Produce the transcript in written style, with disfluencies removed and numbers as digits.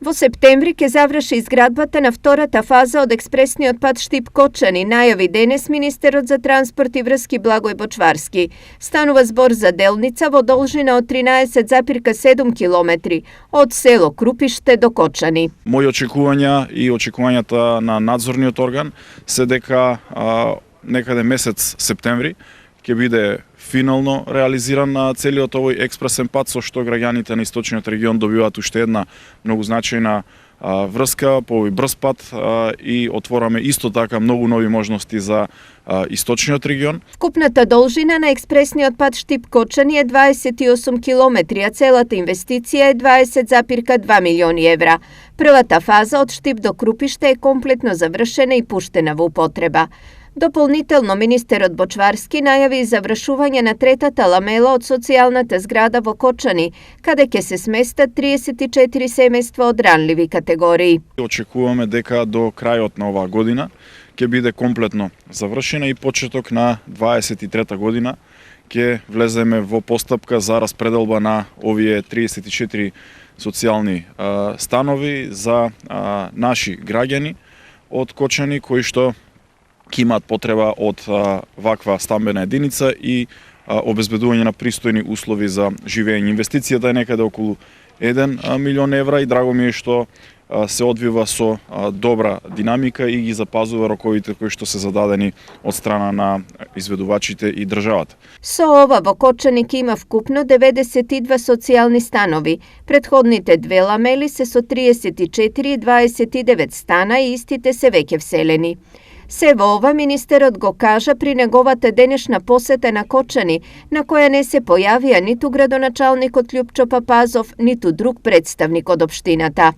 Во септември ќе заврши изградбата на втората фаза од експресниот пат Штип-Кочани, најави денес министерот за транспорт и врски Благој Бочварски. Станува збор за делница во должина од 13,7 километри од село Крупиште до Кочани. Мои очекувања и очекувањата на надзорниот орган се дека некаде месец септември ќе биде финално реализиран на целиот овој експресен пат, со што граѓаните на источниот регион добиваат уште една многу значајна врска по овој брз пат и отвораме исто така многу нови можности за источниот регион. Вкупната должина на експресниот пат Штип-Кочани е 28 километри, а целата инвестиција е 20,2 милиони евра. Првата фаза од Штип до Крупиште е комплетно завршена и пуштена во употреба. Дополнително, министерот Бочварски најави и завршување на третата ламела од социјалната зграда во Кочани, каде ќе се сместат 34 семејства од ранливи категории. Очекуваме дека до крајот на оваа година ќе биде комплетно завршена и почеток на 23 година ќе влеземе во постапка за распределба на овие 34 социјални станови за наши граѓани од Кочани кои што ќе имаат потреба од ваква стамбена единица и обезбедување на пристојни услови за живење. Инвестицијата е некаде околу 1 милион евра и драго ми е што се одвива со добра динамика и ги запазува роковите кои што се зададени од страна на изведувачите и државата. Со ова во Кочани ќе има вкупно 92 социјални станови. Предходните две ламели се со 34 и 29 стана и истите се веќе вселени. Се во ова министерот го кажа при неговата денешна посета на Кочани, на која не се појавија ниту градоначалникот Љупчо Папазов, ниту друг представник од општината.